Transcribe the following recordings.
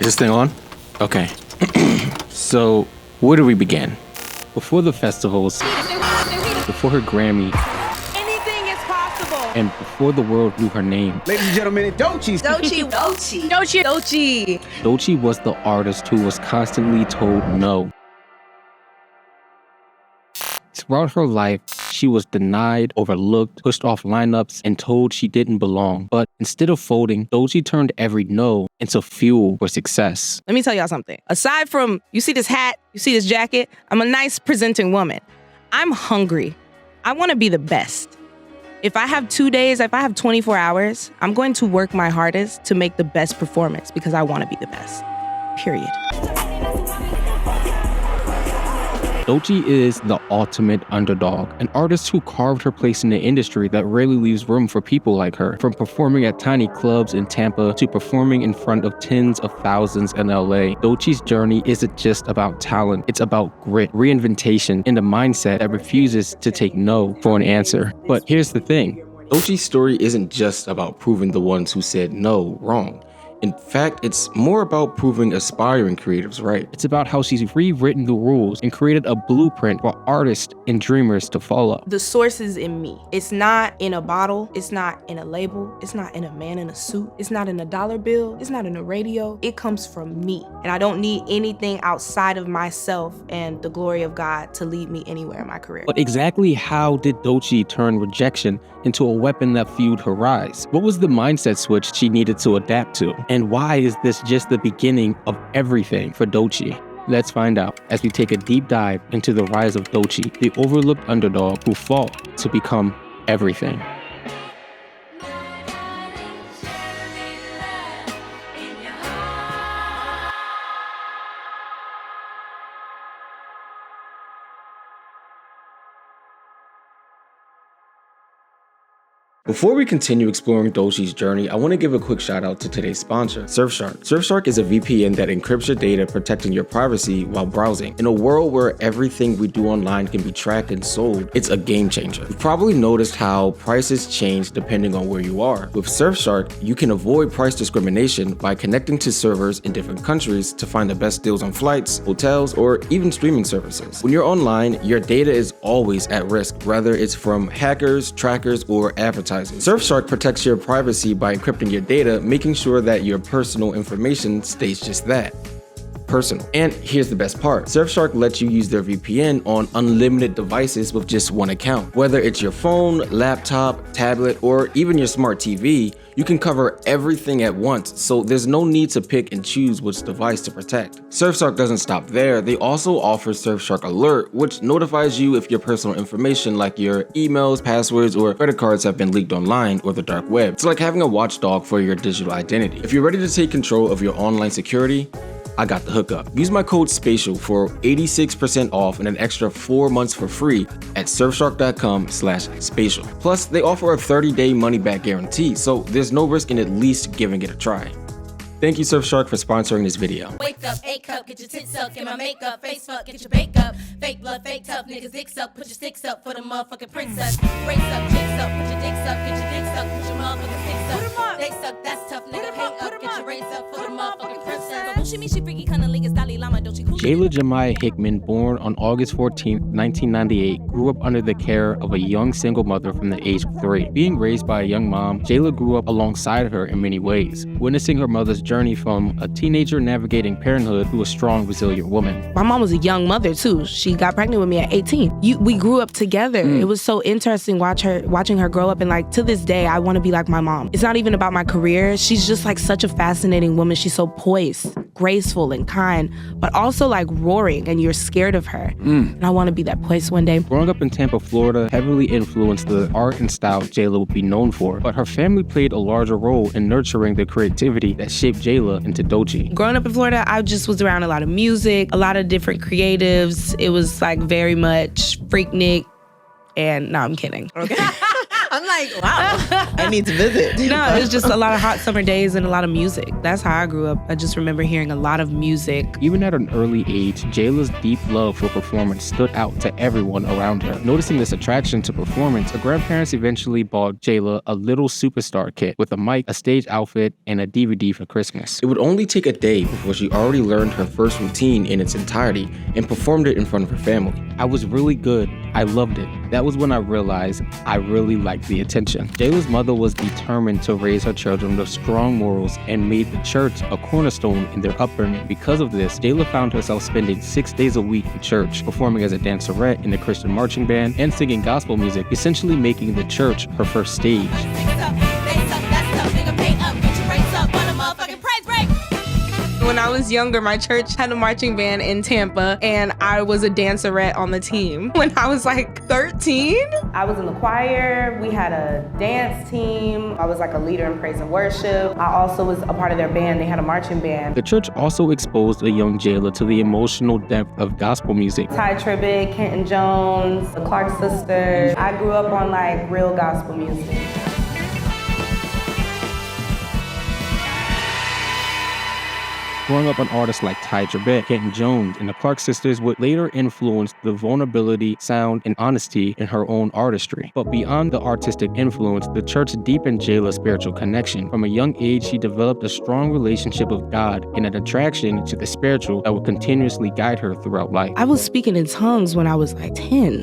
Is this thing on? Okay. So, where do we begin? Before the festivals, before her Grammy, anything is possible, and before the world knew her name. Ladies and gentlemen, Doechii. Doechii was the artist who was constantly told no. Throughout her life, she was denied, overlooked, pushed off lineups, and told she didn't belong. But instead of folding, Doechii turned every no into fuel for success. Let me tell y'all something. Aside from, you see this hat, you see this jacket, I'm a nice presenting woman. I'm hungry. I want to be the best. If I have 2 days, if I have 24 hours, I'm going to work my hardest to make the best performance because I want to be the best. Period. Doechii is the ultimate underdog, an artist who carved her place in the industry that rarely leaves room for people like her. From performing at tiny clubs in Tampa to performing in front of tens of thousands in LA, Doechii's journey isn't just about talent, it's about grit, reinventation, and a mindset that refuses to take no for an answer. But here's the thing, Doechii's story isn't just about proving the ones who said no wrong. In fact, it's more about proving aspiring creatives right. It's about how she's rewritten the rules and created a blueprint for artists and dreamers to follow. The source is in me. It's not in a bottle. It's not in a label. It's not in a man in a suit. It's not in a dollar bill. It's not in a radio. It comes from me. And I don't need anything outside of myself and the glory of God to lead me anywhere in my career. But exactly how did Doechii turn rejection into a weapon that fueled her rise? What was the mindset switch she needed to adapt to? And why is this just the beginning of everything for Doechii? Let's find out as we take a deep dive into the rise of Doechii, the overlooked underdog who fought to become everything. Before we continue exploring Doechii's journey, I want to give a quick shout out to today's sponsor, Surfshark. Surfshark is a VPN that encrypts your data, protecting your privacy while browsing. In a world where everything we do online can be tracked and sold, it's a game changer. You've probably noticed how prices change depending on where you are. With Surfshark, you can avoid price discrimination by connecting to servers in different countries to find the best deals on flights, hotels, or even streaming services. When you're online, your data is always at risk, whether it's from hackers, trackers, or advertisers. Surfshark protects your privacy by encrypting your data, making sure that your personal information stays just that, personal. And here's the best part. Surfshark lets you use their VPN on unlimited devices with just one account. Whether it's your phone, laptop, tablet, or even your smart TV, you can cover everything at once, so there's no need to pick and choose which device to protect. Surfshark doesn't stop there. They also offer Surfshark Alert, which notifies you if your personal information like your emails, passwords, or credit cards have been leaked online or the dark web. It's like having a watchdog for your digital identity. If you're ready to take control of your online security, I got the hookup. Use my code SPATIAL for 86% off and an extra 4 months for free at surfshark.com/spatial. Plus, they offer a 30-day money-back guarantee, so there's no risk in at least giving it a try. Thank you, Surfshark, for sponsoring this video. Wake up, A-cup, get your tits sucked, get my makeup, face fuck, get your bake up. Fake blood, fake tough, niggas dicks up, put your sticks up for the motherfucking princess. Brace up, jigs up, put your dicks up, get your dicks up, put your motherfucking sticks up. They suck, that's tough, nigga, pay up, get your raise up for the motherfucking princess. Don't she mean she freaky, kinda link is Dalai Lama, don't she? Jayla Jemiah Hickman, born on August 14, 1998, grew up under the care of a young single mother from the age of 3. Being raised by a young mom, Jayla grew up alongside her in many ways, witnessing her mother's journey from a teenager navigating parenthood to a strong, resilient woman. My mom was a young mother too. She got pregnant with me at 18. We grew up together. It was so interesting watching her grow up, and like to this day, I want to be like my mom. It's not even about my career. She's just like such a fascinating woman. She's so poised, graceful, and kind, but also like roaring, and you're scared of her. And I want to be that place one day. Growing up in Tampa, Florida, heavily influenced the art and style Jayla would be known for, but her family played a larger role in nurturing the creativity that shaped Jayla into Doechii. Growing up in Florida, I just was around a lot of music, a lot of different creatives. It was like very much Freaknik, and no, I'm kidding. Okay. I'm like, wow, I need to visit. No, it was just a lot of hot summer days and a lot of music. That's how I grew up. I just remember hearing a lot of music. Even at an early age, Jayla's deep love for performance stood out to everyone around her. Noticing this attraction to performance, her grandparents eventually bought Jayla a little superstar kit with a mic, a stage outfit, and a DVD for Christmas. It would only take a day before she already learned her first routine in its entirety and performed it in front of her family. I was really good. I loved it. That was when I realized I really liked the attention. Jayla's mother was determined to raise her children with strong morals and made the church a cornerstone in their upbringing. Because of this, Jayla found herself spending 6 days a week in church, performing as a dancerette in the Christian marching band and singing gospel music, essentially making the church her first stage. When I was younger, my church had a marching band in Tampa, and I was a dancerette on the team. When I was like 13, I was in the choir. We had a dance team. I was like a leader in praise and worship. I also was a part of their band. They had a marching band. The church also exposed a young Jayla to the emotional depth of gospel music. Ty Tribbett, Kenton Jones, the Clark Sisters. I grew up on like real gospel music. Growing up on artists like Ty Tribbett, Kenton Jones, and the Clark Sisters would later influence the vulnerability, sound, and honesty in her own artistry. But beyond the artistic influence, the church deepened Jayla's spiritual connection. From a young age, she developed a strong relationship with God and an attraction to the spiritual that would continuously guide her throughout life. I was speaking in tongues when I was like 10.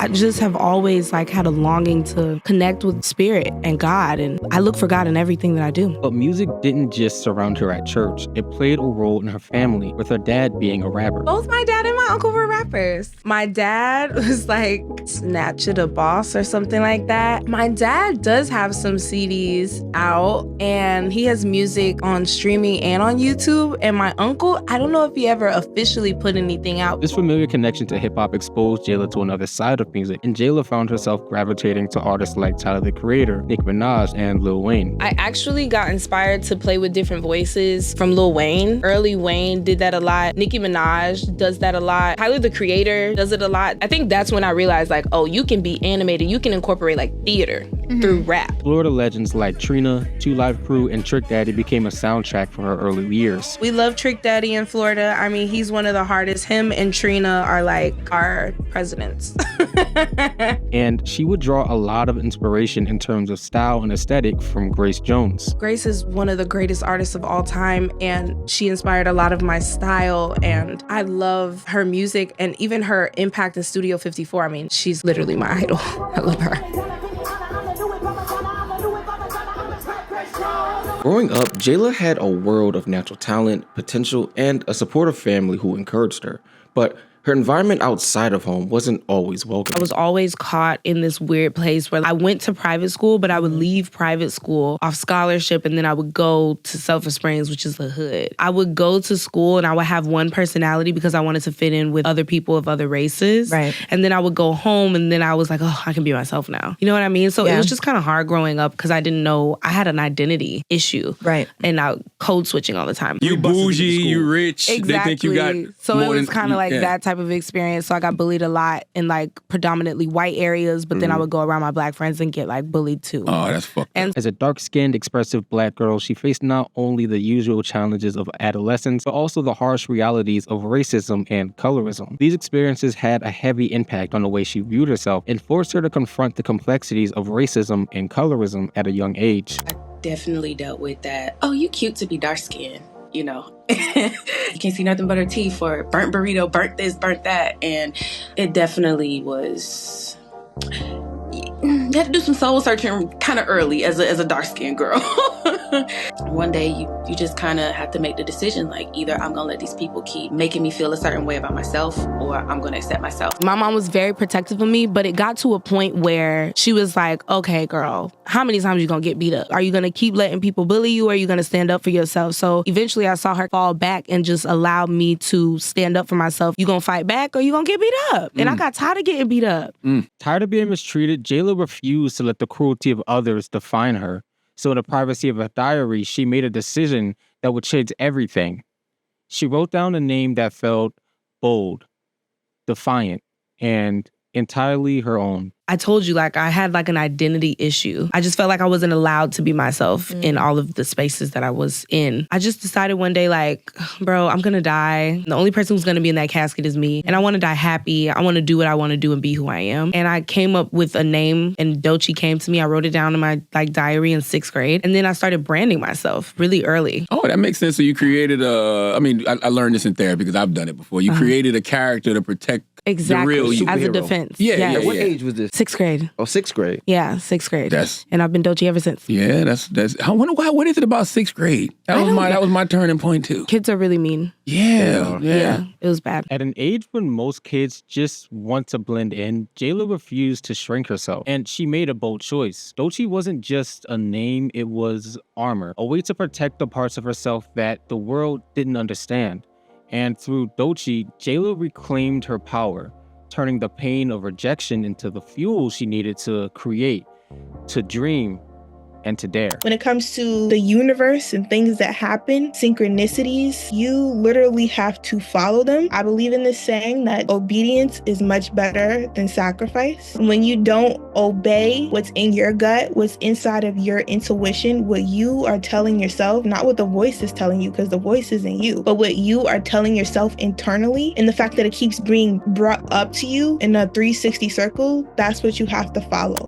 I just have always like had a longing to connect with spirit and God, and I look for God in everything that I do. But music didn't just surround her at church. It played a role in her family, with her dad being a rapper. Both my dad and my uncle were rappers. My dad was like Snatch It a Boss or something like that. My dad does have some CDs out, and he has music on streaming and on YouTube. And my uncle, I don't know if he ever officially put anything out. This familiar connection to hip-hop exposed Jayla to another side of music, and Jayla found herself gravitating to artists like Tyler the Creator, Nicki Minaj, and Lil Wayne. I actually got inspired to play with different voices from Lil Wayne. Early Wayne did that a lot. Nicki Minaj does that a lot. Tyler the Creator does it a lot. I think that's when I realized like, oh, you can be animated. You can incorporate like theater through rap. Florida legends like Trina, 2 Live Crew, and Trick Daddy became a soundtrack for her early years. We love Trick Daddy in Florida. I mean, he's one of the hardest. Him and Trina are like our presidents. And she would draw a lot of inspiration in terms of style and aesthetic from Grace Jones. Grace is one of the greatest artists of all time, and she inspired a lot of my style, and I love her music and even her impact in Studio 54. I mean, she's literally my idol. I love her. Growing up, Jayla had a world of natural talent, potential, and a supportive family who encouraged her. But her environment outside of home wasn't always welcome. I was always caught in this weird place where I went to private school, but I would leave private school off scholarship, and then I would go to Sulphur Springs, which is the hood. I would go to school and I would have one personality because I wanted to fit in with other people of other races. Right. And then I would go home and then I was like, oh, I can be myself now. You know what I mean? So it was just kind of hard growing up because I didn't know I had an identity issue. Right. And I code switching all the time. You bougie, you rich. Exactly. They think you got so more it was than- kind of like yeah. that type of experience. So I got bullied a lot in like predominantly white areas, but then I would go around my black friends and get like bullied too. Oh, that's fucked up. As a dark-skinned, expressive black girl, she faced not only the usual challenges of adolescence, but also the harsh realities of racism and colorism. These experiences had a heavy impact on the way she viewed herself and forced her to confront the complexities of racism and colorism at a young age. Definitely dealt with that. Oh, you cute to be dark skinned, you know. You can't see nothing but her teeth, or burnt burrito, burnt this, burnt that. And it definitely was, you had to do some soul searching kind of early as a dark skinned girl. One day you just kind of have to make the decision, like either I'm gonna let these people keep making me feel a certain way about myself, or I'm gonna accept myself. My mom was very protective of me, but it got to a point where she was like, okay, girl, how many times are you gonna get beat up? Are you gonna keep letting people bully you, or are you gonna stand up for yourself? So eventually I saw her fall back and just allow me to stand up for myself. You gonna fight back or you gonna get beat up? And I got tired of getting beat up. Tired of being mistreated, Jayla refused to let the cruelty of others define her. So in the privacy of her diary, she made a decision that would change everything. She wrote down a name that felt bold, defiant, and entirely her own. I told you, like, I had like an identity issue. I just felt like I wasn't allowed to be myself in all of the spaces that I was in. I just decided one day, like, bro, I'm gonna die. The only person who's gonna be in that casket is me. And I wanna die happy. I wanna do what I wanna do and be who I am. And I came up with a name, and Doechii came to me. I wrote it down in my like diary in 6th grade. And then I started branding myself really early. Oh, that makes sense. So you created I learned this in therapy because I've done it before. You created a character to protect Exactly. the real you. As a Superhero. defense. Yeah, Yes. yeah. What age was this? 6th grade. Oh, 6th grade. Yeah, 6th grade. That's- and I've been Doechii ever since. Yeah, that's. I wonder why. What is it about 6th grade? That was my turning point too. Kids are really mean. Yeah. It was bad. At an age when most kids just want to blend in, Jayla refused to shrink herself, and she made a bold choice. Doechii wasn't just a name, it was armor, a way to protect the parts of herself that the world didn't understand. And through Doechii, Jayla reclaimed her power, turning the pain of rejection into the fuel she needed to create, to dream, and to dare. When it comes to the universe and things that happen, synchronicities, you literally have to follow them. I believe in this saying that obedience is much better than sacrifice. When you don't obey what's in your gut, what's inside of your intuition, what you are telling yourself, not what the voice is telling you, because the voice isn't you, but what you are telling yourself internally, and the fact that it keeps being brought up to you in a 360 circle, that's what you have to follow.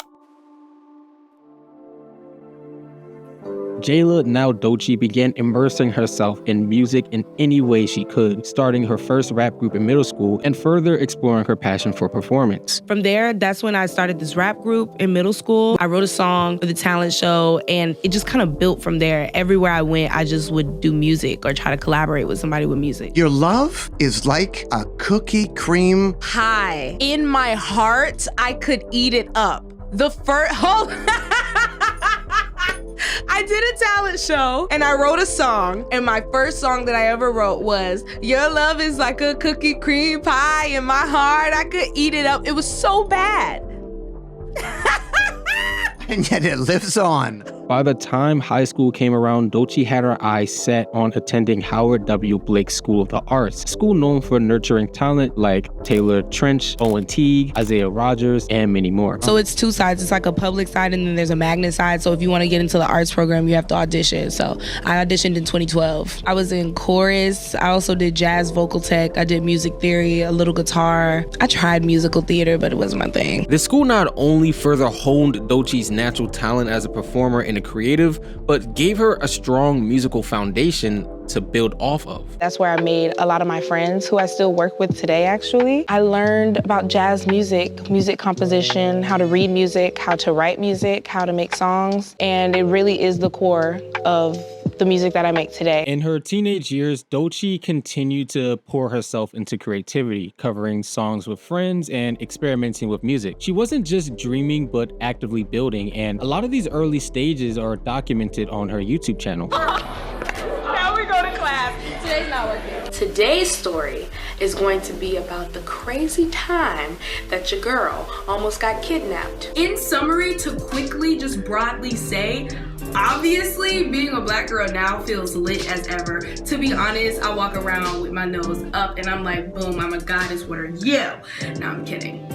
Jayla, now Doechii, began immersing herself in music in any way she could, starting her first rap group in middle school and further exploring her passion for performance. From there, that's when I started this rap group in middle school. I wrote a song for the talent show, and it just kind of built from there. Everywhere I went, I just would do music or try to collaborate with somebody with music. Your love is like a cookie cream Pie. In my heart, I could eat it up. The first... I did a talent show and I wrote a song, and my first song that I ever wrote was "Your love is like a cookie cream pie in my heart, I could eat it up." It was so bad. and yet it lives on. By the time high school came around, Doechii had her eyes set on attending Howard W. Blake School of the Arts, a school known for nurturing talent like Taylor Trench, Owen Teague, Isaiah Rogers, and many more. So it's two sides. It's like a public side and then there's a magnet side. So if you want to get into the arts program, you have to audition. So I auditioned in 2012. I was in chorus. I also did jazz vocal tech. I did music theory, a little guitar. I tried musical theater, but it wasn't my thing. This school not only further honed Doechii's natural talent as a performer and a creative, but gave her a strong musical foundation to build off of. That's where I made a lot of my friends who I still work with today, actually. I learned about jazz music, music composition, how to read music, how to write music, how to make songs, and it really is the core of the music that I make today. In her teenage years, Doechii continued to pour herself into creativity, covering songs with friends and experimenting with music. She wasn't just dreaming, but actively building, and a lot of these early stages are documented on her YouTube channel. Now we go to class. Today's not working. Today's story is going to be about the crazy time that your girl almost got kidnapped. In summary, to quickly just broadly say, obviously, being a black girl now feels lit as ever. To be honest, I walk around with my nose up and I'm like, boom, I'm a goddess, what are you? No, I'm kidding.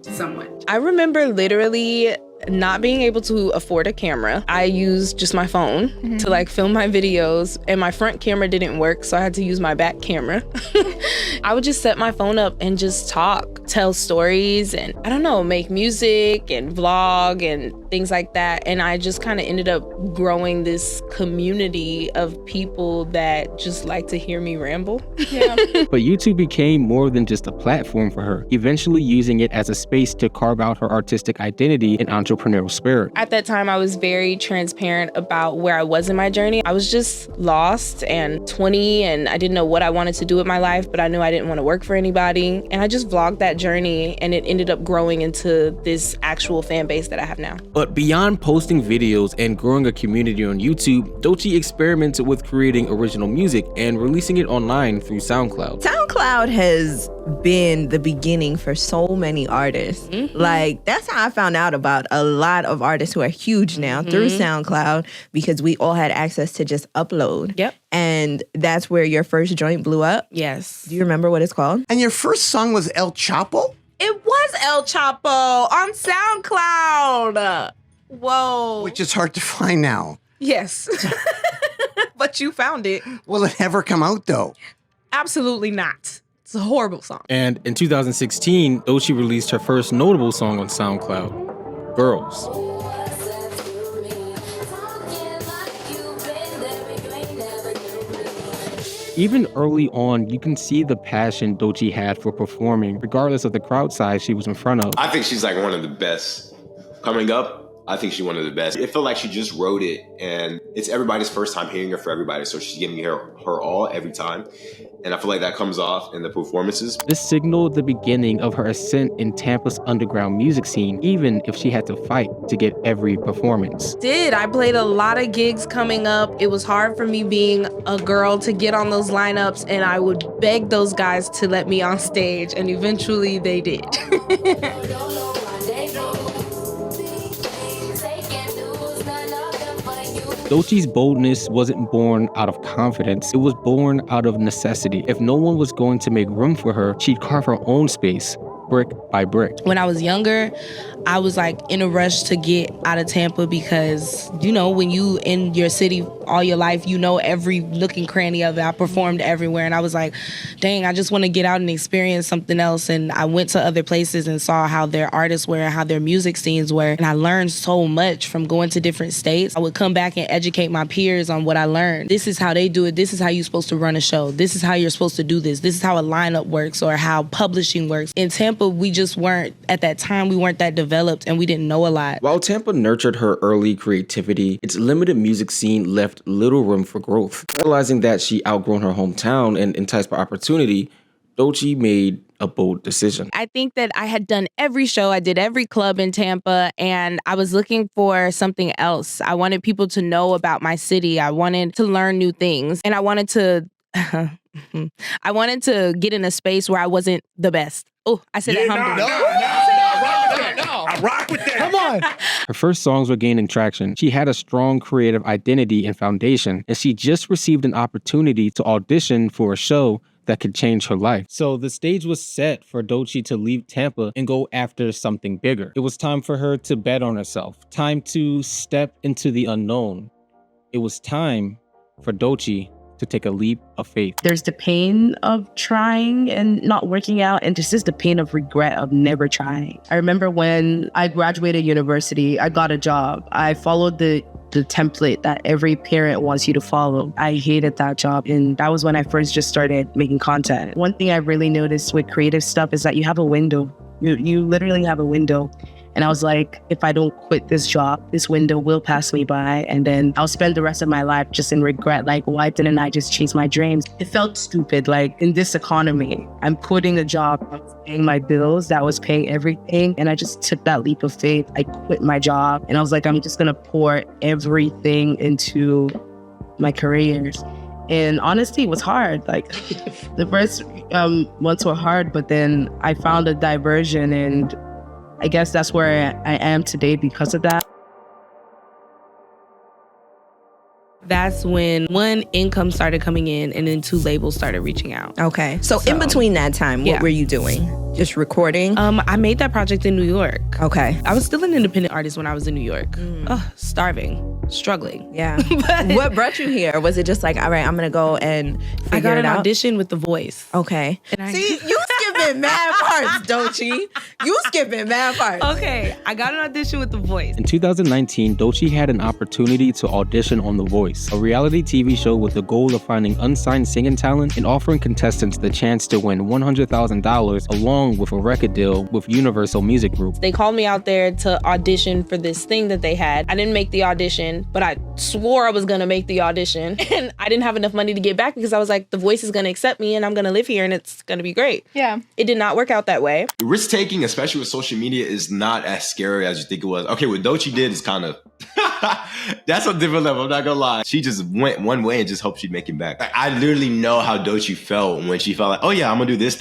Somewhat. I remember literally not being able to afford a camera. I used just my phone to like film my videos, and my front camera didn't work, so I had to use my back camera. I would just set my phone up and just talk, tell stories, and I don't know, make music and vlog and things like that. And I just kind of ended up growing this community of people that just like to hear me ramble. Yeah. But YouTube became more than just a platform for her, eventually using it as a space to carve out her artistic identity and entrepreneurial spirit. At that time, I was very transparent about where I was in my journey. I was just lost and 20, and I didn't know what I wanted to do with my life, but I knew I didn't want to work for anybody. And I just vlogged that journey, and it ended up growing into this actual fan base that I have now. But beyond posting videos and growing a community on YouTube, Doechii experimented with creating original music and releasing it online through SoundCloud. SoundCloud has been the beginning for so many artists. Like, that's how I found out about a lot of artists who are huge now through SoundCloud, because we all had access to just upload. Yep. And that's where your first joint blew up. Yes. Do you remember what it's called? And your first song was El Chapo? It was. was El Chapo on SoundCloud. Whoa. Which is hard to find now. Yes. But you found it. Will it ever come out, though? Absolutely not. It's a horrible song. And in 2016, Doechii released her first notable song on SoundCloud, Girls. Even early on, you can see the passion Doechii had for performing, regardless of the crowd size she was in front of. I think she's like one of the best coming up. I think she's one of the best. It felt like she just wrote it, and it's everybody's first time hearing her for everybody, so she's giving her all every time. And I feel like that comes off in the performances. This signaled the beginning of her ascent in Tampa's underground music scene, even if she had to fight to get every performance. I played a lot of gigs coming up. It was hard for me being a girl to get on those lineups, and I would beg those guys to let me on stage, and eventually they did. Doechii's boldness wasn't born out of confidence, it was born out of necessity. If no one was going to make room for her, she'd carve her own space, brick by brick. When I was younger, I was like in a rush to get out of Tampa because, you know, when you in your city all your life, you know every nook and cranny of it. I performed everywhere, and I was like, dang, I just want to get out and experience something else. And I went to other places and saw how their artists were, how their music scenes were, and I learned so much from going to different states. I would come back and educate my peers on what I learned. This is how they do it. This is how you're supposed to run a show. This is how you're supposed to do this. This is how a lineup works or how publishing works. In Tampa, we just weren't, at that time, we weren't that developed, and we didn't know a lot. While Tampa nurtured her early creativity, its limited music scene left little room for growth. Realizing that she outgrown her hometown and enticed by opportunity, Doechii made a bold decision. I think that I had done every show, I did every club in Tampa, and I was looking for something else. I wanted people to know about my city. I wanted to learn new things, and I wanted to get in a space where I wasn't the best. Oh, I said that humbly. I rock with that. Come on. Her first songs were gaining traction. She had a strong creative identity and foundation, and she just received an opportunity to audition for a show that could change her life. So the stage was set for Doechii to leave Tampa and go after something bigger. It was time for her to bet on herself, time to step into the unknown. It was time for Doechii to take a leap of faith. There's the pain of trying and not working out, and there's just the pain of regret of never trying. I remember when I graduated university, I got a job. I followed the template that every parent wants you to follow. I hated that job, and that was when I first just started making content. One thing I really noticed with creative stuff is that you have a window. You literally have a window. And I was like, if I don't quit this job, this window will pass me by. And then I'll spend the rest of my life just in regret. Like, why didn't I just chase my dreams? It felt stupid. Like, in this economy, I'm quitting a job, I was paying my bills, that was paying everything. And I just took that leap of faith. I quit my job. And I was like, I'm just going to pour everything into my careers. And honestly, it was hard. Like, the first months were hard, but then I found a diversion, and I guess that's where I am today because of that. That's when one, income started coming in, and then two, labels started reaching out. Okay. So in between that time, what were you doing? Just recording? I made that project in New York. Okay. I was still an independent artist when I was in New York. Starving, struggling. Yeah. What brought you here? Was it just like, all right, I'm going to go and figure it out? I got an audition with The Voice. Okay. See, you skipping mad parts, Doechii. You skipping mad parts. Okay. I got an audition with The Voice. In 2019, Doechii had an opportunity to audition on The Voice, a reality TV show with the goal of finding unsigned singing talent and offering contestants the chance to win $100,000 along with a record deal with Universal Music Group. They called me out there to audition for this thing that they had. I didn't make the audition, but I swore I was gonna make the audition. And I didn't have enough money to get back because I was like, The Voice is gonna accept me and I'm gonna live here and it's gonna be great. Yeah. It did not work out that way. Risk taking, especially with social media, is not as scary as you think it was. Okay, what Doechii did is kind of, that's a different level, I'm not gonna lie. She just went one way and just hoped she'd make it back. Like, I literally know how Doechii felt when she felt like, oh yeah, I'm gonna do this.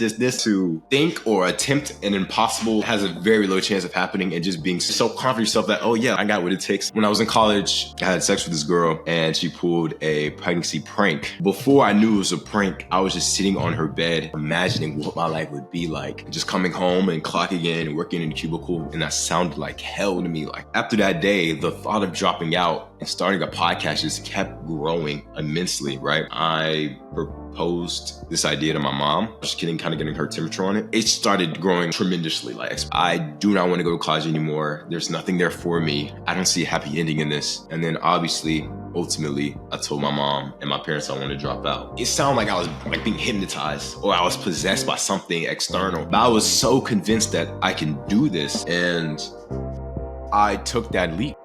To think or attempt an impossible has a very low chance of happening, and just being so confident in yourself that, oh yeah, I got what it takes. When I was in college, I had sex with this girl and she pulled a pregnancy prank. Before I knew it was a prank, I was just sitting on her bed imagining what my life would would be like just coming home and clocking in and working in a cubicle, and that sounded like hell to me. Like after that day, the thought of dropping out and starting a podcast just kept growing immensely, right? I proposed this idea to my mom, just getting her temperature on it. It started growing tremendously. Like, I do not want to go to college anymore. There's nothing there for me. I don't see a happy ending in this. And then obviously, ultimately, I told my mom and my parents I wanted to drop out. It sounded like I was like being hypnotized or I was possessed by something external. But I was so convinced that I can do this, and I took that leap.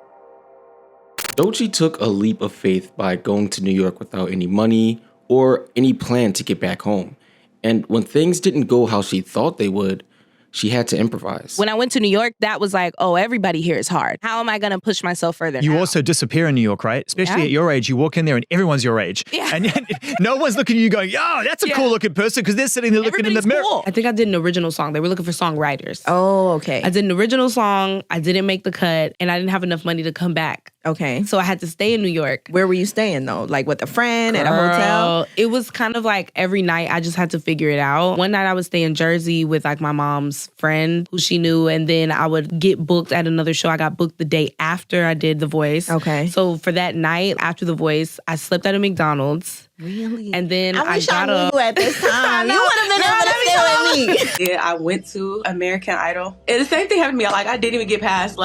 Doechii took a leap of faith by going to New York without any money or any plan to get back home. And when things didn't go how she thought they would, she had to improvise. When I went to New York, that was like, oh, everybody here is hard. How am I going to push myself further? You also disappear in New York, right? Especially at your age. You walk in there and everyone's your age. Yeah. And yet, no one's looking at you going, yo, that's a cool looking person, because they're sitting there looking in the mirror. Cool. I think I did an original song. They were looking for songwriters. Oh, okay. I did an original song. I didn't make the cut, and I didn't have enough money to come back. Okay. So I had to stay in New York. Where were you staying though? Like with a friend at a hotel? It was kind of like every night I just had to figure it out. One night I would stay in Jersey with like my mom's friend who she knew, and then I would get booked at another show. I got booked the day after I did The Voice. Okay. So for that night after The Voice, I slept at a McDonald's. Really? And then I wish I got knew up. you at this time. You would have been able to stay with me. Yeah, I went to American Idol. And the same thing happened to me. Like, I didn't even get past,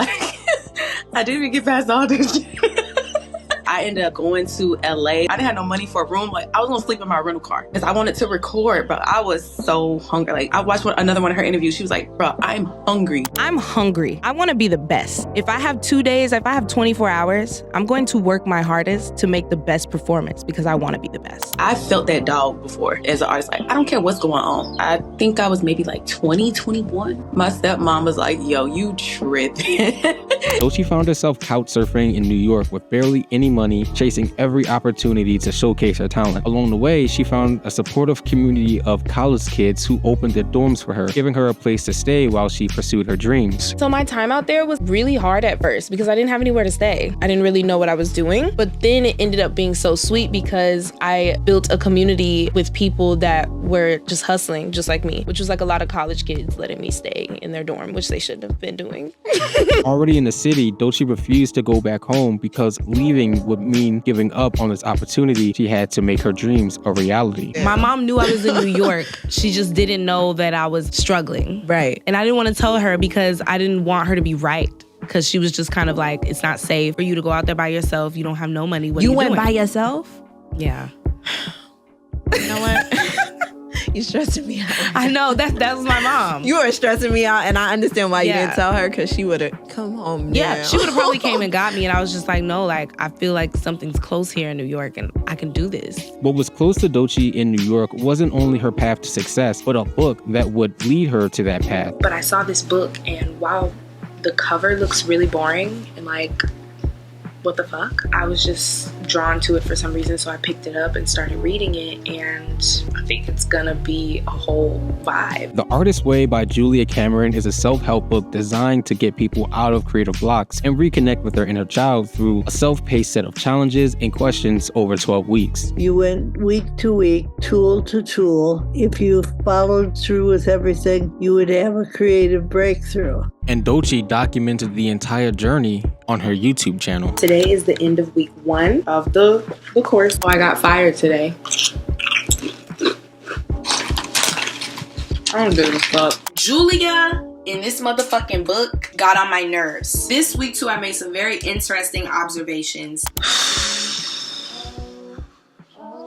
I didn't even get past all this shit. I ended up going to LA. I didn't have no money for a room. Like, I was gonna sleep in my rental car because I wanted to record, but I was so hungry. Like, I watched another one of her interviews. She was like, bro, I'm hungry. I'm hungry. I want to be the best. If I have 2 days, if I have 24 hours, I'm going to work my hardest to make the best performance because I want to be the best. I felt that dog before as an artist. Like, I don't care what's going on. I think I was maybe like 20, 21. My stepmom was like, yo, you tripping. Doechii found herself couch surfing in New York with barely any money, chasing every opportunity to showcase her talent. Along the way, she found a supportive community of college kids who opened their dorms for her, giving her a place to stay while she pursued her dreams. So my time out there was really hard at first because I didn't have anywhere to stay. I didn't really know what I was doing, but then it ended up being so sweet because I built a community with people that were just hustling just like me, which was like a lot of college kids letting me stay in their dorm, which they shouldn't have been doing. Already in the city, Doechii refused to go back home because leaving would mean giving up on this opportunity she had to make her dreams a reality. My mom knew I was in New York. She just didn't know that I was struggling. Right. And I didn't want to tell her because I didn't want her to be right. Because she was just kind of like, it's not safe for you to go out there by yourself. You don't have no money. What are you went doing? by yourself? Yeah. You know what? You're stressing me out. I know, that was my mom. You were stressing me out, and I understand why you didn't tell her, because she would have come home now. Yeah, she would have probably came and got me, and I was just like, no, like, I feel like something's close here in New York, and I can do this. What was close to Doechii in New York wasn't only her path to success, but a book that would lead her to that path. But I saw this book, and while the cover looks really boring and like, what the fuck? I was just drawn to it for some reason, so I picked it up and started reading it, and I think it's gonna be a whole vibe. The Artist's Way by Julia Cameron is a self-help book designed to get people out of creative blocks and reconnect with their inner child through a self-paced set of challenges and questions over 12 weeks. You went week to week, tool to tool. If you followed through with everything, you would have a creative breakthrough. And Doechii documented the entire journey on her YouTube channel. Today is the end of week 1 of the course. Oh, I got fired today. I don't give a fuck. Julia in this motherfucking book got on my nerves. This week too, I made some very interesting observations.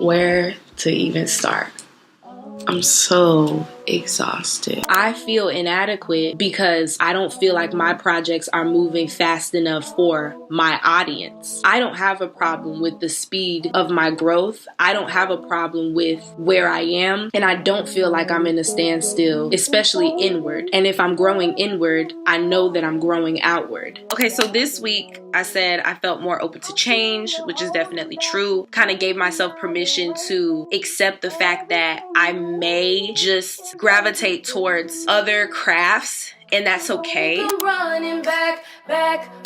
Where to even start? I'm so exhausted. I feel inadequate because I don't feel like my projects are moving fast enough for my audience. I don't have a problem with the speed of my growth. I don't have a problem with where I am, and I don't feel like I'm in a standstill, especially inward. And if I'm growing inward, I know that I'm growing outward. Okay, so this week I said I felt more open to change, which is definitely true. Kind of gave myself permission to accept the fact that I may just gravitate towards other crafts, and that's okay. I'm running back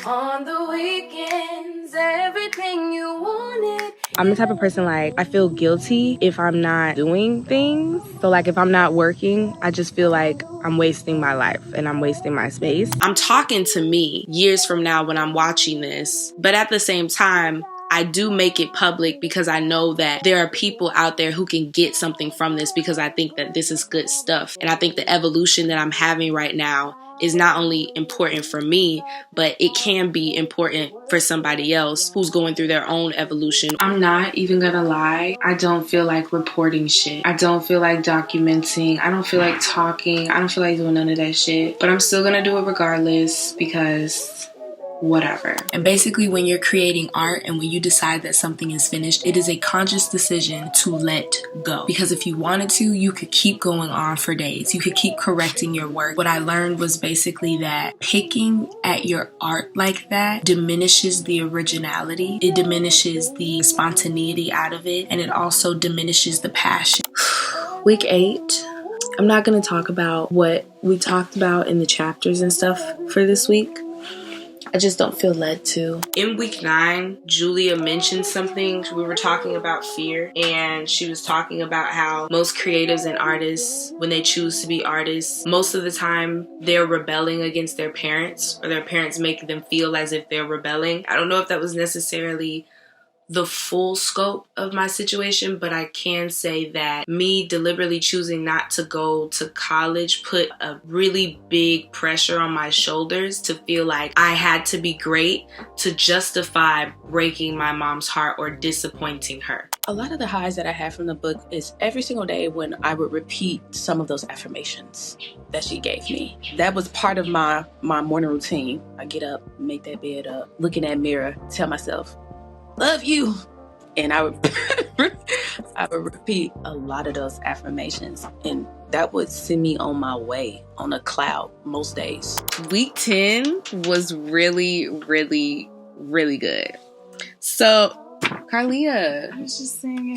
on the weekends. Everything you wanted. I'm the type of person, like, I feel guilty if I'm not doing things. So, like, if I'm not working, I just feel like I'm wasting my life and I'm wasting my space. I'm talking to me years from now when I'm watching this, but at the same time, I do make it public because I know that there are people out there who can get something from this, because I think that this is good stuff. And I think the evolution that I'm having right now is not only important for me, but it can be important for somebody else who's going through their own evolution. I'm not even gonna lie. I don't feel like reporting shit. I don't feel like documenting. I don't feel like talking. I don't feel like doing none of that shit. But I'm still gonna do it regardless, because whatever. And basically, when you're creating art and when you decide that something is finished, it is a conscious decision to let go. Because if you wanted to, you could keep going on for days. You could keep correcting your work. What I learned was basically that picking at your art like that diminishes the originality. It diminishes the spontaneity out of it. And it also diminishes the passion. Week 8. I'm not going to talk about what we talked about in the chapters and stuff for this week. I just don't feel led to. In week 9, Julia mentioned something. We were talking about fear, and she was talking about how most creatives and artists, when they choose to be artists, most of the time they're rebelling against their parents, or their parents make them feel as if they're rebelling. I don't know if that was necessarily the full scope of my situation, but I can say that me deliberately choosing not to go to college put a really big pressure on my shoulders to feel like I had to be great to justify breaking my mom's heart or disappointing her. A lot of the highs that I had from the book is every single day when I would repeat some of those affirmations that she gave me. That was part of my morning routine. I get up, make that bed up, look in that mirror, tell myself, love you. And I would repeat a lot of those affirmations, and that would send me on my way on a cloud most days. Week 10 was really, really, really good. So, Carlia. I was just saying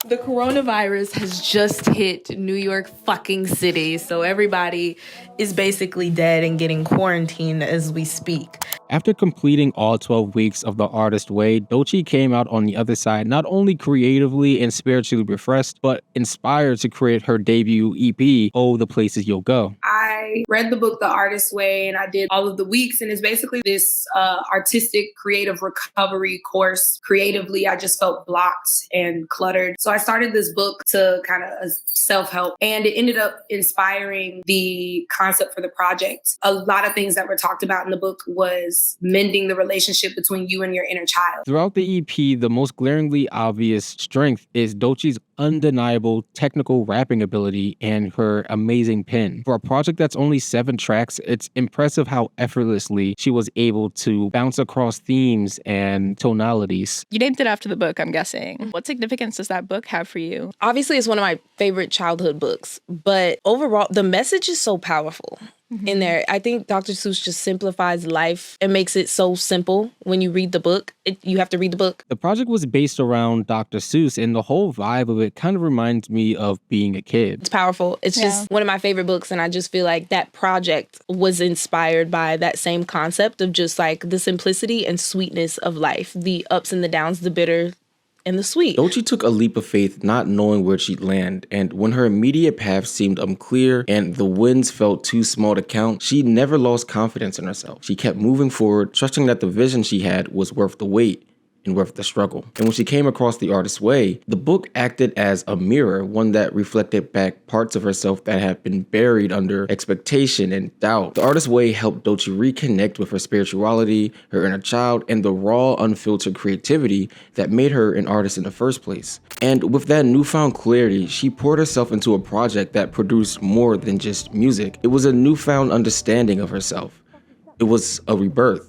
the coronavirus has just hit New York fucking city, so everybody is basically dead and getting quarantined as we speak. After completing all 12 weeks of The Artist Way, Doechii came out on the other side not only creatively and spiritually refreshed, but inspired to create her debut EP, Oh, the Places You'll Go. I read the book The Artist Way, and I did all of the weeks, and it's basically this artistic creative recovery course. Creatively, I just felt blocked and cluttered. So I started this book to kind of self-help, and it ended up inspiring the concept for the project. A lot of things that were talked about in the book was mending the relationship between you and your inner child. Throughout the EP, the most glaringly obvious strength is Doechii's undeniable technical rapping ability and her amazing pen. For a project that's only 7 tracks, it's impressive how effortlessly she was able to bounce across themes and tonalities. You named it after the book, I'm guessing. What significance does that book have for you? Obviously, it's one of my favorite childhood books, but overall, the message is so powerful. In there, I think Dr. Seuss just simplifies life and makes it so simple. When you read the book, you have to read the book. The project was based around Dr. Seuss, and the whole vibe of it kind of reminds me of being a kid. It's powerful. It's just one of my favorite books, and I just feel like that project was inspired by that same concept of just like the simplicity and sweetness of life, the ups and the downs, the bitter and the sweet. Doechii took a leap of faith, not knowing where she'd land, and when her immediate path seemed unclear and the wins felt too small to count, she never lost confidence in herself. She kept moving forward, trusting that the vision she had was worth the wait and worth the struggle. And when she came across The Artist's Way, the book acted as a mirror, one that reflected back parts of herself that had been buried under expectation and doubt. The Artist's Way helped Doechii reconnect with her spirituality, her inner child, and the raw, unfiltered creativity that made her an artist in the first place. And with that newfound clarity, she poured herself into a project that produced more than just music. It was a newfound understanding of herself. It was a rebirth.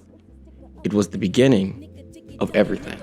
It was the beginning of everything.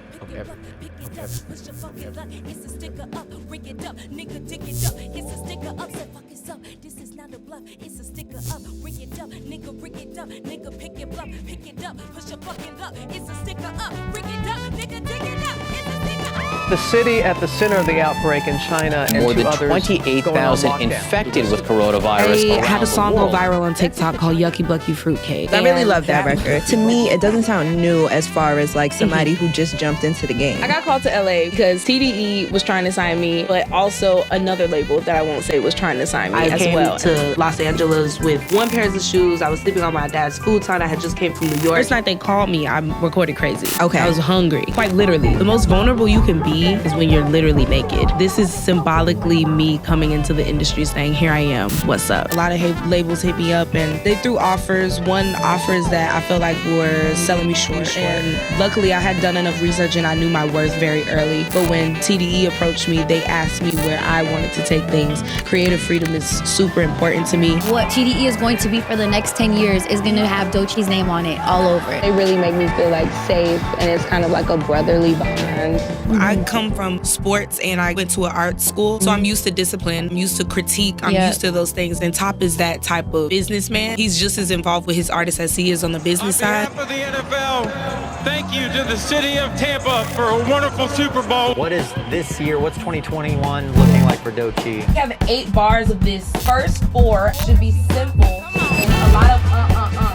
Nigga, pick it up, pick it up, push your fucking luck. It's a sticker up, bring it up, nigga, dig it up, it's a sticker up. The city at the center of the outbreak in China and more two than others 28,000 infected with coronavirus. I had a song go viral on TikTok called Yucky Bucky Fruitcake. I really love that record. To me, it doesn't sound new as far as like somebody who just jumped into the game. I got called to LA because TDE was trying to sign me, but also another label that I won't say was trying to sign me as well. I came to Los Angeles with one pair of shoes. I was sleeping on my dad's futon. I had just came from New York. First night they called me, I recorded Crazy. Okay. I was hungry, quite literally. The most vulnerable you can be is when you're literally naked. This is symbolically me coming into the industry saying, here I am, what's up? A lot of labels hit me up and they threw offers. One offers that I felt like were selling me short. And luckily I had done enough research and I knew my worth very early. But when TDE approached me, they asked me where I wanted to take things. Creative freedom is super important to me. What TDE is going to be for the next 10 years is going to have Doechii's name on it all over it. They really make me feel like safe, and it's kind of like a brotherly bond. I come from sports and I went to an art school, so I'm used to discipline, I'm used to critique, I'm used to those things. And Top is that type of businessman. He's just as involved with his artists as he is on the business side. On behalf of the NFL, thank you to the city of Tampa for a wonderful Super Bowl. What is this year, what's 2021 looking like for Doechii? We have 8 bars of this. First 4 should be simple. A lot of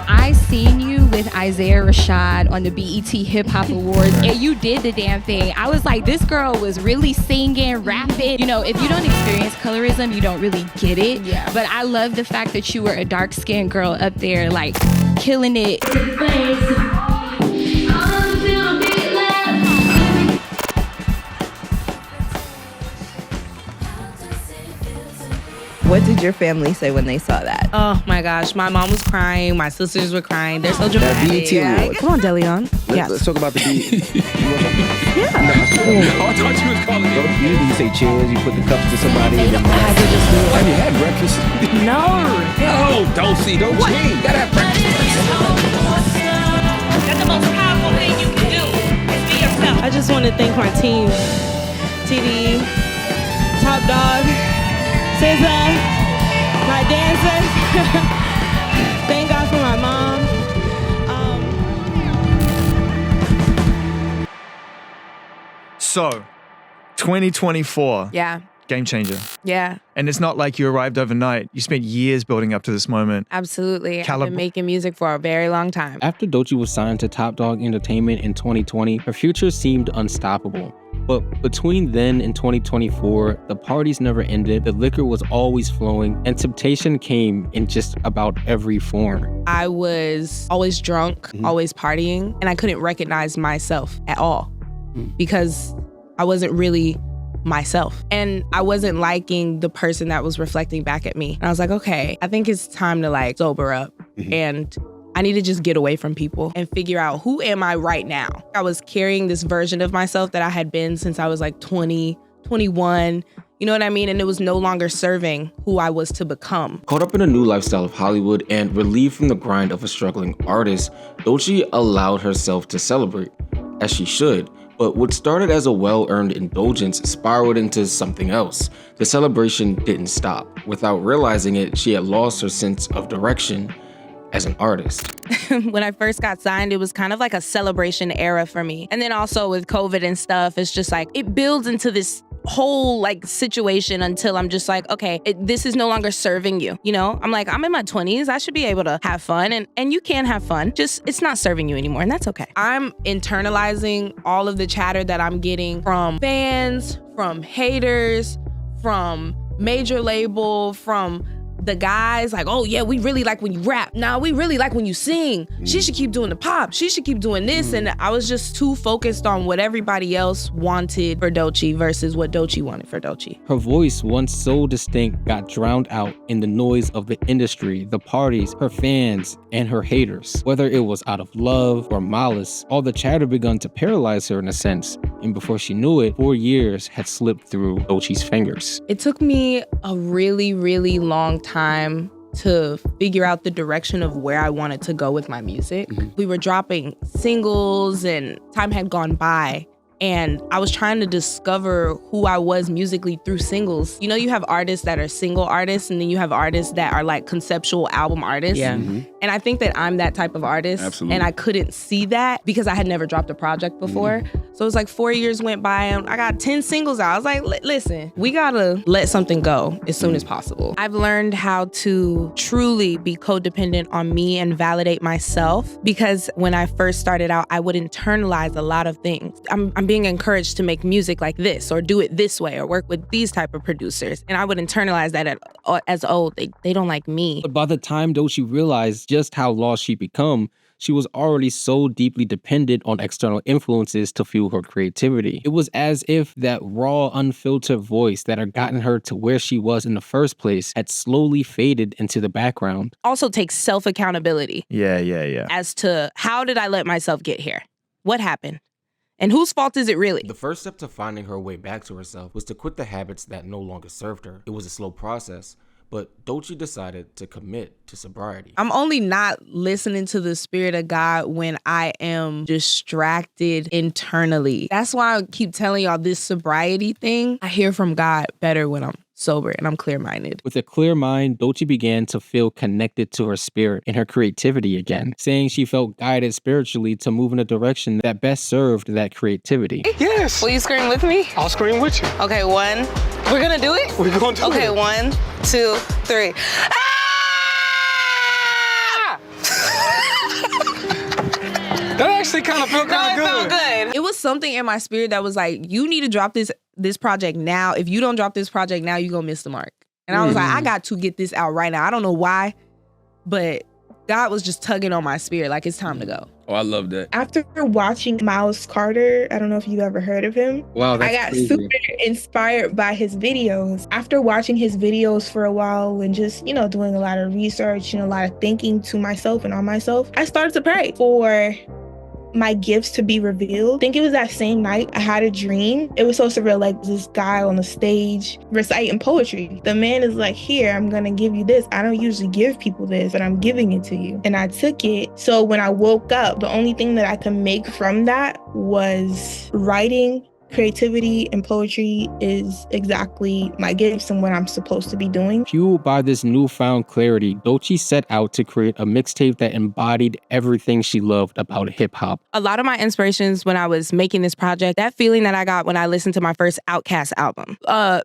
I seen you with Isaiah Rashad on the BET Hip Hop Awards, and you did the damn thing. I was like, this girl was really singing, rapping. You know, if you don't experience colorism, you don't really get it. Yeah. But I love the fact that you were a dark-skinned girl up there, like, killing it. What did your family say when they saw that? Oh my gosh, my mom was crying, my sisters were crying. They're so dramatic. Come on, Delion. Let's talk about the beat. Yeah. Oh, I thought you was calling it. Usually you say cheers, you put the cups to somebody. And I had to just do it. Have you had breakfast? No. Oh, Doechii. Gotta have breakfast. That's the most powerful thing you can do is be yourself. I just want to thank my team. TD, Top Dog, SZA, my dancers. Thank God for my mom. So, 2024. Yeah. Game changer. Yeah. And it's not like you arrived overnight. You spent years building up to this moment. Absolutely. I've been making music for a very long time. After Doechii was signed to Top Dog Entertainment in 2020, her future seemed unstoppable. But between then and 2024, the parties never ended, the liquor was always flowing, and temptation came in just about every form. I was always drunk, always partying, and I couldn't recognize myself at all because I wasn't really myself. And I wasn't liking the person that was reflecting back at me. And I was like, okay, I think it's time to like sober up. And I need to just get away from people and figure out who am I right now. I was carrying this version of myself that I had been since I was like 20, 21, you know what I mean? And it was no longer serving who I was to become. Caught up in a new lifestyle of Hollywood and relieved from the grind of a struggling artist, Doechii allowed herself to celebrate, as she should. But what started as a well-earned indulgence spiraled into something else. The celebration didn't stop. Without realizing it, she had lost her sense of direction as an artist. When I first got signed, it was kind of like a celebration era for me. And then also with COVID and stuff, it's just like, it builds into this whole like situation until I'm just like, okay, this is no longer serving you. You know, I'm like, I'm in my 20s. I should be able to have fun and you can have fun. Just, it's not serving you anymore and that's okay. I'm internalizing all of the chatter that I'm getting from fans, from haters, from major label, from the guys like, oh yeah, we really like when you rap. Nah, we really like when you sing. She should keep doing the pop. She should keep doing this. And I was just too focused on what everybody else wanted for Doechii versus what Doechii wanted for Doechii. Her voice, once so distinct, got drowned out in the noise of the industry, the parties, her fans, and her haters. Whether it was out of love or malice, all the chatter begun to paralyze her in a sense. And before she knew it, 4 years had slipped through Doechii's fingers. It took me a really, really long time to figure out the direction of where I wanted to go with my music. We were dropping singles and time had gone by And I was trying to discover who I was musically through singles. You know, you have artists that are single artists, and then you have artists that are like conceptual album artists. Yeah. And I think that I'm that type of artist. Absolutely. And I couldn't see that because I had never dropped a project before. So it was like 4 years went by and I got 10 singles out. I was like, listen, we gotta let something go as soon as possible. I've learned how to truly be codependent on me and validate myself, because when I first started out, I would internalize a lot of things. I'm being encouraged to make music like this or do it this way or work with these type of producers. And I would internalize that as they don't like me. But by the time Doechii realized just how lost she'd become, she was already so deeply dependent on external influences to fuel her creativity. It was as if that raw, unfiltered voice that had gotten her to where she was in the first place had slowly faded into the background. Also takes self-accountability. Yeah. As to how did I let myself get here? What happened? And whose fault is it really? The first step to finding her way back to herself was to quit the habits that no longer served her. It was a slow process, but Doechii decided to commit to sobriety. I'm only not listening to the spirit of God when I am distracted internally. That's why I keep telling y'all this sobriety thing. I hear from God better when I'm sober and I'm clear-minded. With a clear mind, Doechii began to feel connected to her spirit and her creativity again, saying she felt guided spiritually to move in a direction that best served that creativity. Yes. Will you scream with me? I'll scream with you. Okay, one. We're gonna do it? We're gonna do it. Okay, 1, 2, 3. That actually kind of felt kind of good. Felt good. It was something in my spirit that was like, you need to drop this project now. If you don't drop this project now, you're gonna miss the mark. And I was like, I got to get this out right now. I don't know why, but God was just tugging on my spirit, like it's time to go. Oh, I love that. After watching Miles Carter, I don't know if you've ever heard of him. Wow, that's I got crazy. super inspired by his videos. After watching his videos for a while and just, doing a lot of research and a lot of thinking to myself and on myself, I started to pray for my gifts to be revealed. I think it was that same night I had a dream. It was so surreal, like this guy on the stage reciting poetry. The man is like, here, I'm gonna give you this. I don't usually give people this, but I'm giving it to you. And I took it. So when I woke up, the only thing that I could make from that was writing. Creativity and poetry is exactly my gifts and what I'm supposed to be doing. Fueled by this newfound clarity, Doechii set out to create a mixtape that embodied everything she loved about hip-hop. A lot of my inspirations when I was making this project, that feeling that I got when I listened to my first Outkast album,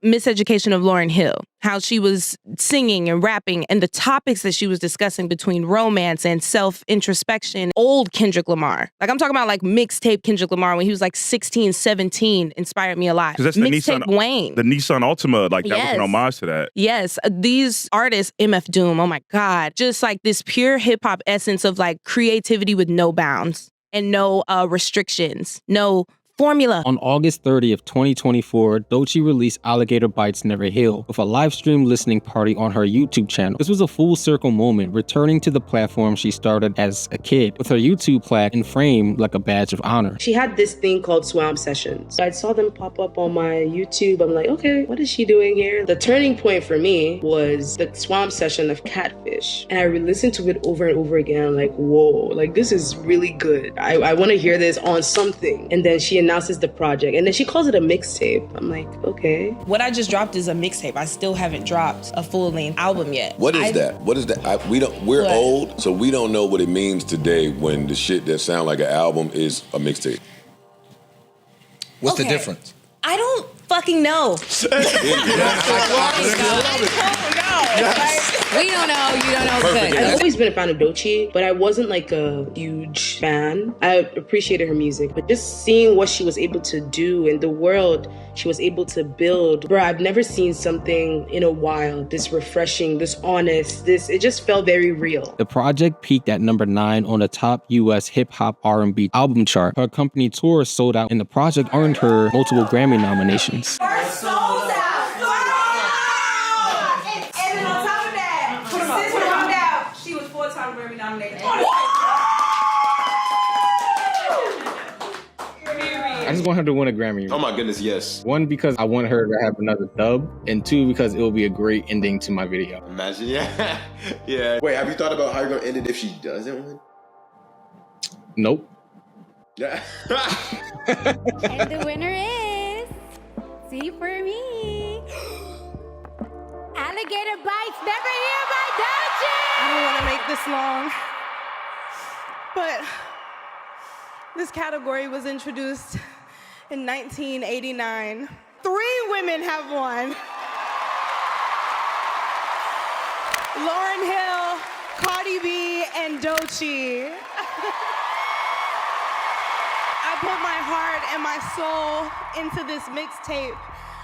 Miseducation of Lauryn Hill, how she was singing and rapping and the topics that she was discussing between romance and self-introspection. Old Kendrick Lamar. Like I'm talking about like mixtape Kendrick Lamar when he was like 16, 17, inspired me a lot. Because that's the Mixtape Nissan, Wayne. the Nissan Altima, like that was Yes. an homage to that. Yes, these artists, MF Doom, oh my God, just like this pure hip hop essence of like creativity with no bounds and no restrictions, no formula. On August 30th, 2024, Doechii released Alligator Bites Never Heal with a live stream listening party on her YouTube channel. This was a full circle moment, returning to the platform she started as a kid, with her YouTube plaque and frame like a badge of honor. She had this thing called Swamp Sessions. I saw them pop up on my YouTube. I'm like, okay, what is she doing here? The turning point for me was the Swamp Session of Catfish. And I listened to it over and over again. I'm like, whoa, like this is really good. I want to hear this on something. And then she announces the project and then she calls it a mixtape. I'm like, okay. What I just dropped is a mixtape. I still haven't dropped a full-length album yet. What is that? What is that? We're old, so we don't know what it means today when the shit that sound like an album is a mixtape. What's Okay. the difference? I don't fucking know. We don't know, you don't know. Perfect. I've always been a fan of Doechii, but I wasn't like a huge fan. I appreciated her music, but just seeing what she was able to do in the world she was able to build. Bro, I've never seen something in a while this refreshing, this honest, it just felt very real. The project peaked at number 9 on the top US hip-hop R&B album chart. Her company tour sold out and the project earned her multiple Grammy nominations. She was 4-time Grammy nominated. I just want her to win a Grammy. Oh my goodness, yes. 1, because I want her to have another dub, and 2, because it will be a great ending to my video. Imagine, yeah. Yeah. Wait, have you thought about how you're gonna end it if she doesn't win? Nope. And the winner is See For Me. Alligator Bites, Never Here by Doechii. I don't want to make this long, but this category was introduced in 1989. 3 women have won. Lauryn Hill, Cardi B, and Doechii. I put my heart and my soul into this mixtape.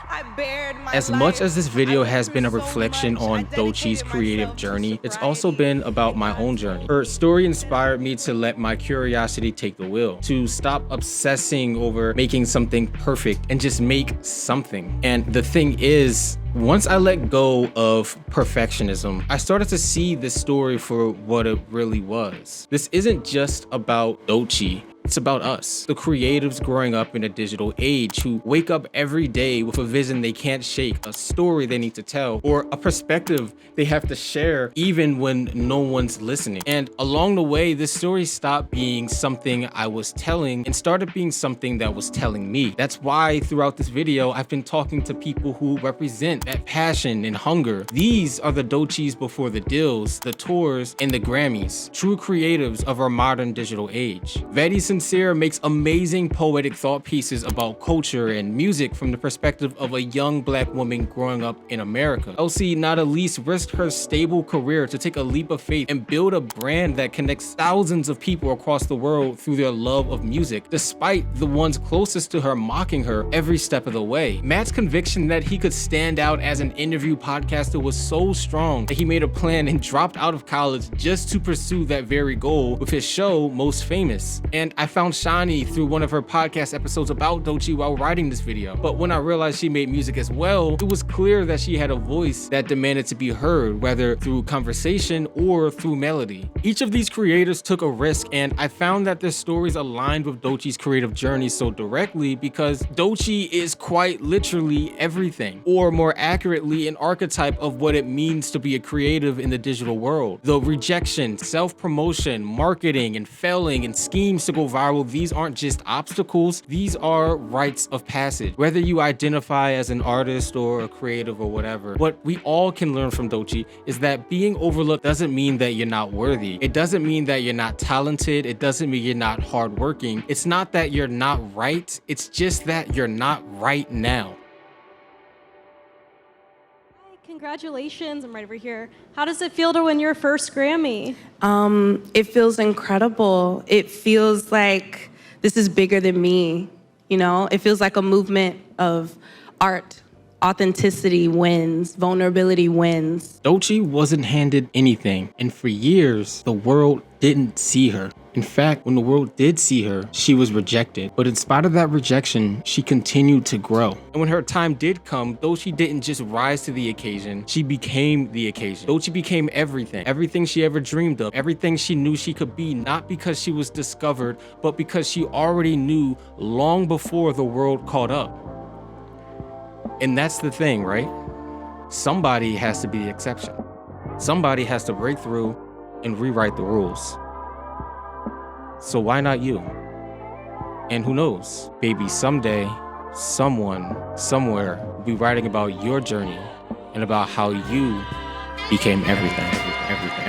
I bared my As life. much as this video has been a reflection on Doechii's creative journey, it's also been about my own journey. Her story inspired me to let my curiosity take the wheel, to stop obsessing over making something perfect and just make something. And the thing is, once I let go of perfectionism, I started to see this story for what it really was. This isn't just about Doechii. It's about us, the creatives growing up in a digital age who wake up every day with a vision they can't shake, a story they need to tell, or a perspective they have to share even when no one's listening. And along the way, this story stopped being something I was telling and started being something that was telling me. That's why throughout this video, I've been talking to people who represent that passion and hunger. These are the Doechiis before the deals, the tours, and the Grammys, true creatives of our modern digital age. Vetty Sincere makes amazing poetic thought pieces about culture and music from the perspective of a young black woman growing up in America. Elsie not at least risked her stable career to take a leap of faith and build a brand that connects thousands of people across the world through their love of music, despite the ones closest to her mocking her every step of the way. Matt's conviction that he could stand out as an interview podcaster was so strong that he made a plan and dropped out of college just to pursue that very goal with his show Most Famous. And I found Shani through one of her podcast episodes about Doechii while writing this video. But when I realized she made music as well, it was clear that she had a voice that demanded to be heard, whether through conversation or through melody. Each of these creators took a risk, and I found that their stories aligned with Doechii's creative journey so directly because Doechii is quite literally everything, or more accurately, an archetype of what it means to be a creative in the digital world. The rejection, self-promotion, marketing, and failing, and schemes to go viral, these aren't just obstacles, these are rites of passage. Whether you identify as an artist or a creative or whatever, what we all can learn from Doechii is that being overlooked doesn't mean that you're not worthy. It doesn't mean that you're not talented. It doesn't mean you're not hardworking. It's not that you're not right. It's just that you're not right now. Congratulations, I'm right over here. How does it feel to win your first Grammy? It feels incredible. It feels like this is bigger than me, you know? It feels like a movement of art. Authenticity wins, vulnerability wins. Doechii wasn't handed anything, and for years, the world didn't see her. In fact, when the world did see her, she was rejected. But in spite of that rejection, she continued to grow. And when her time did come, Doechii didn't just rise to the occasion, she became the occasion. Doechii became everything. Everything she ever dreamed of. Everything she knew she could be, not because she was discovered, but because she already knew long before the world caught up. And that's the thing, right? Somebody has to be the exception. Somebody has to break through and rewrite the rules. So why not you? And who knows, maybe someday, someone, somewhere will be writing about your journey and about how you became everything. Everything.